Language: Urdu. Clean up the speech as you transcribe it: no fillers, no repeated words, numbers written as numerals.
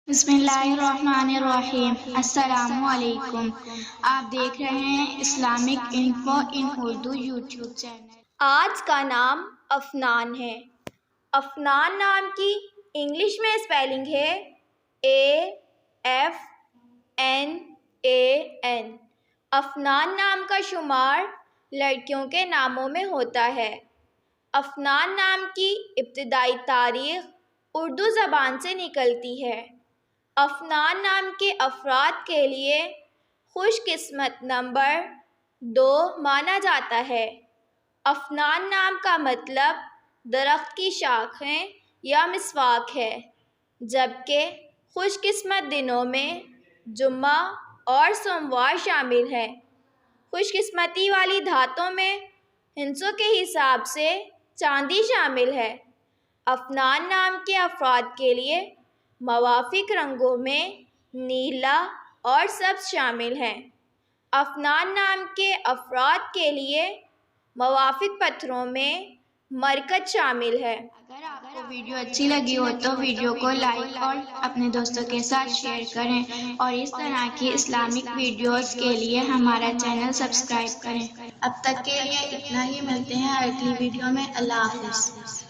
بسم اللہ الرحمن الرحیم۔ السلام علیکم۔ آپ دیکھ رہے ہیں اسلامک انفو ان اردو یوٹیوب چینل۔ آج کا نام افنان ہے۔ افنان نام کی انگلش میں اسپیلنگ ہے AFNAN۔ افنان نام کا شمار لڑکیوں کے ناموں میں ہوتا ہے۔ افنان نام کی ابتدائی تاریخ اردو زبان سے نکلتی ہے۔ افنان نام کے افراد کے لیے خوش قسمت نمبر 2 مانا جاتا ہے۔ افنان نام کا مطلب درخت کی شاخیں یا مسواک ہے، جبکہ خوش قسمت دنوں میں جمعہ اور سوموار شامل ہیں۔ خوش قسمتی والی دھاتوں میں ہندسوں کے حساب سے چاندی شامل ہے۔ افنان نام کے افراد کے لیے موافق رنگوں میں نیلا اور سبز شامل ہیں۔ افنان نام کے افراد کے لیے موافق پتھروں میں مرکز شامل ہے۔ اگر آپ کو ویڈیو اچھی لگی ہو تو ویڈیو کو لائک اور اپنے دوستوں کے ساتھ شیئر کریں، اور اس طرح کی اسلامک ویڈیوز کے لیے ہمارا چینل سبسکرائب کریں۔ اب تک کے لیے اتنا ہی، ملتے ہیں اگلی ویڈیو میں۔ اللہ حافظ۔